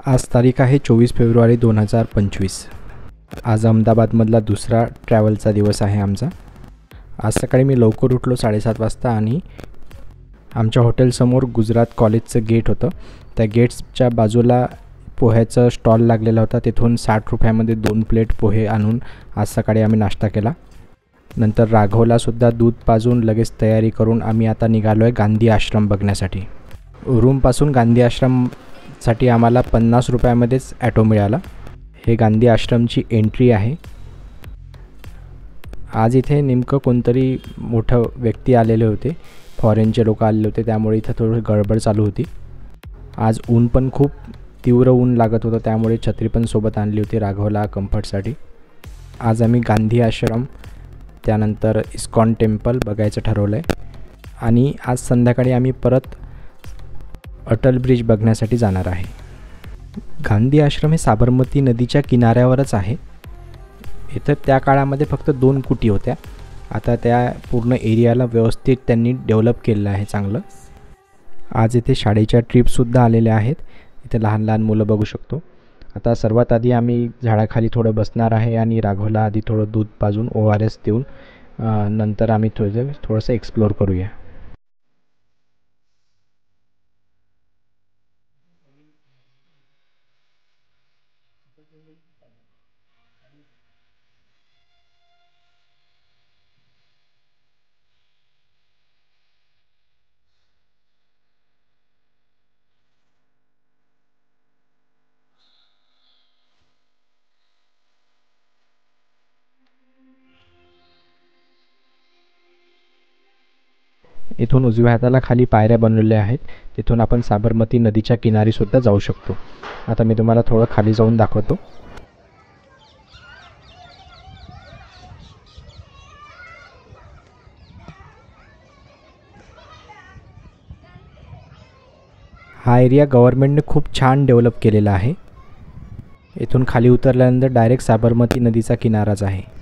आज तारीख आहे 24 फेब्रुवारी 2025। आज अहमदाबादमधला दुसरा ट्रॅव्हलचा दिवस आहे आमचा। आज सकाळी मी लवकर उठलो 7:30 वाजता आणि आमच्या हॉटेलसमोर गुजरात कॉलेजचं गेट होतं। त्या गेट्सच्या बाजूला पोह्याचा स्टॉल लागलेला होता। तिथून 60 रुपयामध्ये 2 प्लेट पोहे आणून आज सकाळी आम्ही नाश्ता केला। नंतर राघवला सुद्धा दूध पाजून लगेच तयारी करून आम्ही आता निघालो आहे गांधी आश्रम बघण्यासाठी। रूमपासून गांधी आश्रमसाठी आम्हाला 50 रुपयामध्येच ॲटो मिळाला। हे गांधी आश्रमची एंट्री आहे। आज इथे नेमकं कोणतरी मोठं व्यक्ती आलेले होते, फॉरेनचे लोक आलेले होते, त्यामुळे इथं थोडं गडबड चालू होती। आज ऊन पण खूप तीव्र ऊन लागत होतं, त्यामुळे छत्री पण सोबत आणली होती राघवला कम्फर्टसाठी। आज आम्ही गांधी आश्रम त्यानंतर इस्कॉन टेम्पल बघायचं ठरवलं आहे आणि आज संध्याकाळी आम्ही परत अटल ब्रिज बघण्यासाठी जाणार आहे। गांधी आश्रम हे साबरमती नदीच्या किनाऱ्यावरच आहे। इथं त्या काळामध्ये फक्त 2 कुटी होत्या। आता त्या पूर्ण एरियाला व्यवस्थित त्यांनी डेव्हलप केलेलं आहे चांगलं। आज इथे शाळेच्या ट्रिपसुद्धा आलेल्या आहेत। इथे लहान लहान मुलं बघू शकतो। आता सर्वात आधी आम्ही झाडाखाली थोडं बसणार आहे आणि राघवला आधी थोडं दूध पाजून ORS देऊन नंतर आम्ही थोडंसं एक्सप्लोर करूया। इथून उजव्या हाताला खाली पायऱ्या बनवलेल्या आहेत। तिथून आपण साबरमती नदीच्या किनारी सुद्धा जाऊ शकतो। आता मी तुम्हाला थोडं खाली जाऊन दाखवतो। हा एरिया गव्हर्नमेंटने खूप छान डेव्हलप केलेला आहे। इथून खाली उतरल्यानंतर डायरेक्ट साबरमती नदीचा किनाराच आहे।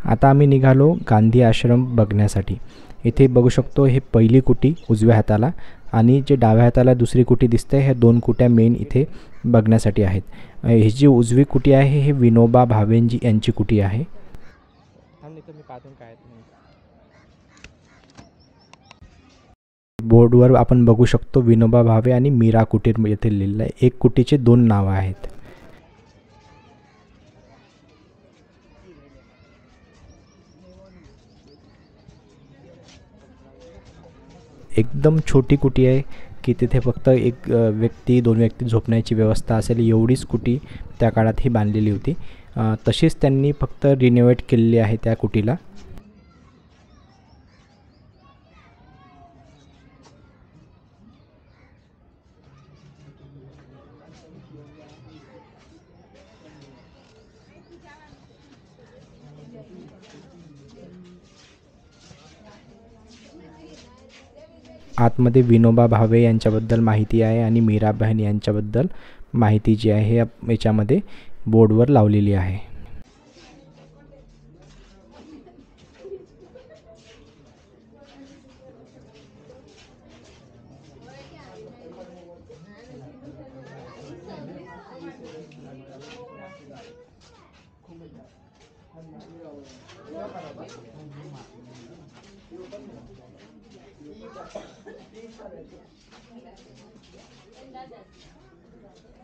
आता आम्ही निघालो गांधी आश्रम बघण्यासाठी। इथे बघू शकतो हे पहिली कुटी उजव्या हाताला आणि जे डाव्या हाताला दुसरी कुटी दिसते, ह्या 2 कुट्या मेन इथे बघण्यासाठी आहेत। ही जी उजवी कुटी आहे हे विनोबा भावेंजी यांची कुटी आहे। बोर्डवर आपण बघू शकतो विनोबा भावे आणि मीरा कुटीर येथे लिहिलेलं आहे। एक कुटीचे 2 नावं आहेत। एकदम छोटी कुटी आहे की तिथे फक्त 1 व्यक्ती 2 व्यक्ती झोपण्याची व्यवस्था असेल एवढीच कुटी त्या काळात ही बांधलेली होती। तशीच त्यांनी फक्त रिनोव्हेट केलेली आहे त्या कुटीला। आतमध्ये विनोबा भावे यांच्याबद्दल माहिती आहे आणि मीराबहन यांच्याबद्दल माहिती जी आहे याच्यामध्ये बोर्डवर लावलेली आहे।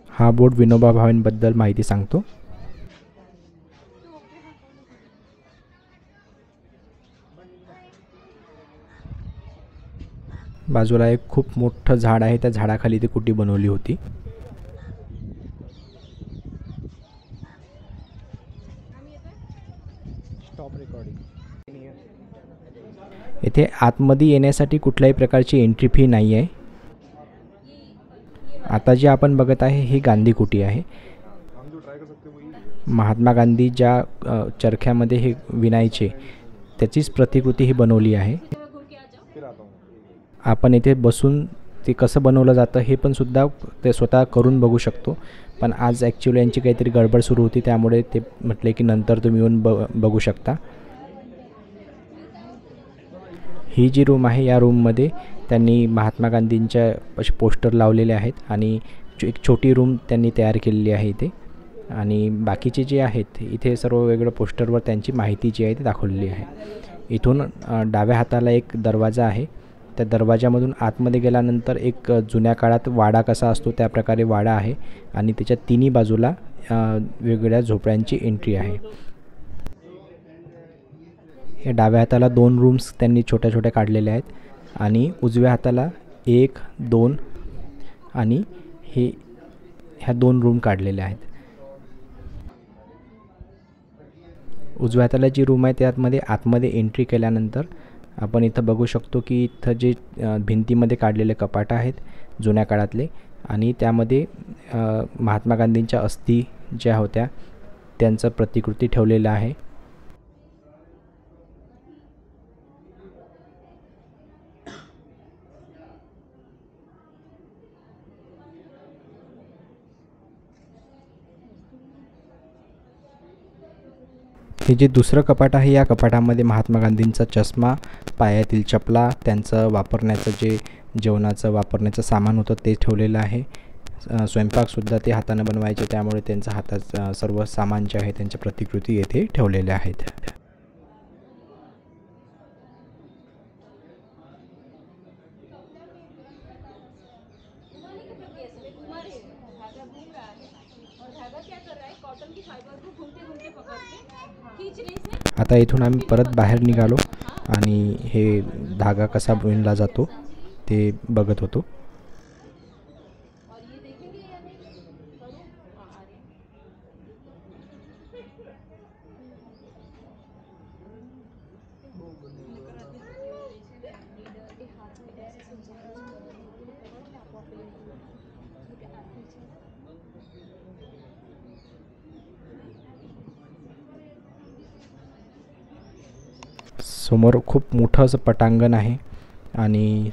हा बोर्ड विनोबा भावेंबद्दल माहिती सांगतो। बाजूला एक खूप मोठं झाड आहे, त्या झाडाखाली ती कुटी बनवली होती। इथे आतमध्ये येण्यासाठी कुठल्याही प्रकारची एंट्री फी नाही आहे। आता जे आपण बघत आहे ही गांधी कुटी आहे। महात्मा गांधी ज्या चरख्यामध्ये हे विणायचे त्याचीच प्रतिकृती ही बनवली आहे। आपण इथे बसून ते कसं बनवलं जातं हे पण सुद्धा ते स्वतः करून बघू शकतो. पण आज ॲक्च्युली यांची काहीतरी गडबड सुरू होती, त्यामुळे ते म्हटले की नंतर तुम्ही येऊन बघू शकता. ही जी रूम आहे या रूममध्ये त्यांनी महात्मा गांधींच्या असे पोस्टर लावलेले आहेत आणि एक छोटी रूम त्यांनी तयार केलेली आहे इथे. आणि बाकीचे जे आहेत इथे सर्व वेगळं पोस्टरवर त्यांची माहिती जी आहे ती दाखवलेली आहे. इथून डाव्या हाताला एक दरवाजा आहे. त्या दरवाजामधून आतमध्ये गेल्यानंतर एक जुन्या काळात वाडा कसा असतो त्या प्रकारे वाडा आहे आणि त्याच्या तिन्ही बाजूला वेगवेगळ्या झोपड्यांची एंट्री आहे. या डाव्या हाताला 2 रूम्स त्यांनी छोट्या छोट्या काढलेल्या आहेत आणि उजव्या हाताला 1, 2 आणि ह्या 2 रूम काढलेल्या आहेत. उजव्या हाताला जी रूम आहे त्यामध्ये आतमध्ये एंट्री केल्यानंतर आपण इथं बघू शकतो की इथं जे भिंतीमध्ये काढलेले कपाट आहेत जुन्या काळातले आणि त्यामध्ये महात्मा गांधींच्या अस्थी ज्या होत्या त्यांचं प्रतिकृती ठेवलेलं आहे. हे जे दुसरं कपाट आहे या कपाटामध्ये महात्मा गांधींचा चष्मा, पायातील चपला, त्यांचं वापरण्याचं जे जेवणाचं वापरण्याचं सामान होतं ते ठेवलेलं आहे. स्वयंपाकसुद्धा ते हातानं बनवायचे, त्यामुळे त्यांचं हातात सर्व सामान जे आहे त्यांच्या प्रतिकृती येथे ठेवलेल्या आहेत. आता इथून आम्ही परत बाहेर निघालो आणि हे धागा कसा विणला जातो ते बघत होतो. समोर खूप मोठं असं पटांगण आहे आणि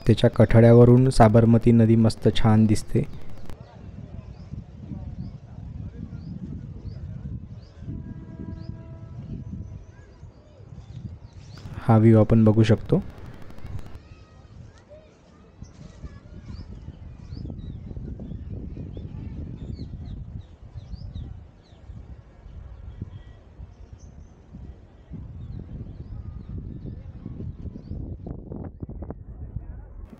त्याच्या कठड्यावरून साबरमती नदी मस्त छान दिसते. हा व्ह्यू आपण बघू शकतो.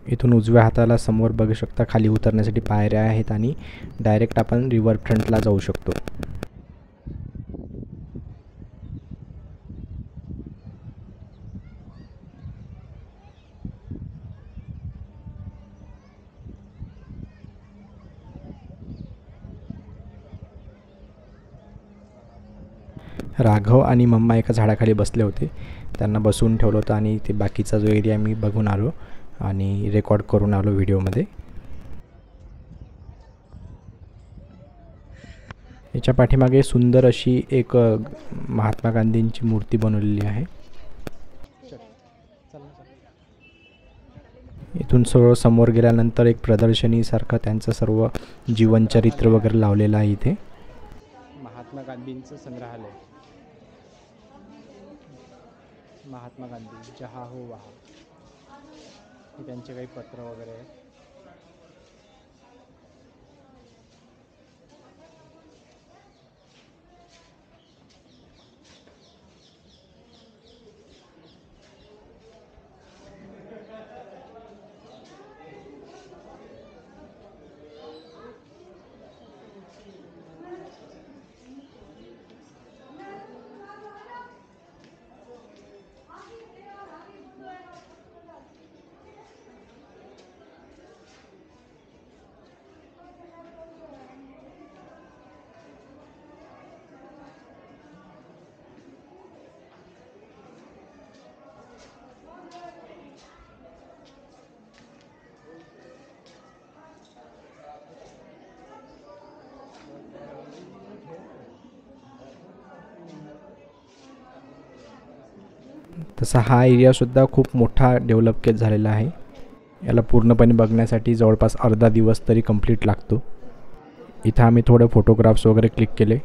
इथून उजव्या हाताला समोर बघू शकता खाली उतरण्यासाठी पायऱ्या आहेत आणि डायरेक्ट आपण रिव्हर फ्रंटला जाऊ शकतो. राघव आणि मम्मा एका झाडाखाली बसले होते. त्यांना बसवून ठेवलं होतं आणि ते बाकीचा जो एरिया मी बघून आलो आणि रेकॉर्ड करून आलो व्हिडिओमध्ये. याच्या पाठीमागे सुंदर अशी एक महात्मा गांधींची मूर्ती बनवलेली आहे. इथून सर्व समोर गेल्यानंतर एक प्रदर्शनीसारखं त्यांचं सर्व जीवनचरित्र वगैरे लावलेलं आहे. इथे महात्मा गांधींचं संग्रहालय. महात्मा गांधी जहा हो वहा, हे त्यांचे काही पत्र वगैरे आहेत. तसा हा एरियासुद्धा खूप मोठा डेव्हलप झालेला आहे. याला पूर्णपणे बघण्यासाठी जवळपास अर्धा दिवस तरी कंप्लीट लागतो. इथं आम्ही थोडे फोटोग्राफ्स वगैरे क्लिक केले.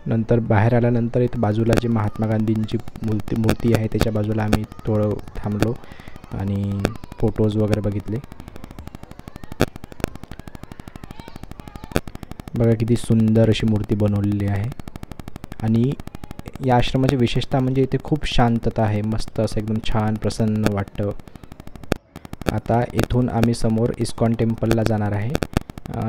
नंतर बाहेर आल्यानंतर इथं बाजूला जी महात्मा गांधींची मूर्ती आहे त्याच्या बाजूला आम्ही थोडं थांबलो आणि फोटोज वगैरे बघितले. बघा किती सुंदर अशी मूर्ती बनवलेली आहे. आणि या आश्रमाची विशेषता म्हणजे इथे खूप शांतता आहे. मस्त असं एकदम छान प्रसन्न वाटतं. आता इथून आम्ही समोर इस्कॉन टेम्पलला जाणार आहे.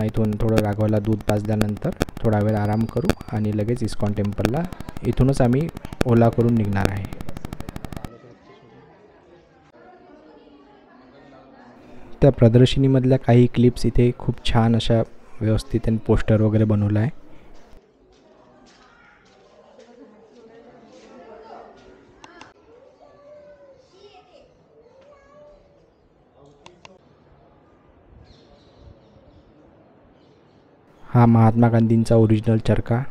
इथून थोडं राघवला दूध पाजल्यानंतर थोडा वेळ आराम करू आणि लगेच इस्कॉन टेम्पलला इथूनच आम्ही ओला करून निघणार आहे. त्या प्रदर्शनीमधल्या काही क्लिप्स इथे खूप छान अशा व्यवस्थित आणि पोस्टर वगैरे बनवलं आहे. हा महात्मा गांधींचा ओरिजिनल चरखा.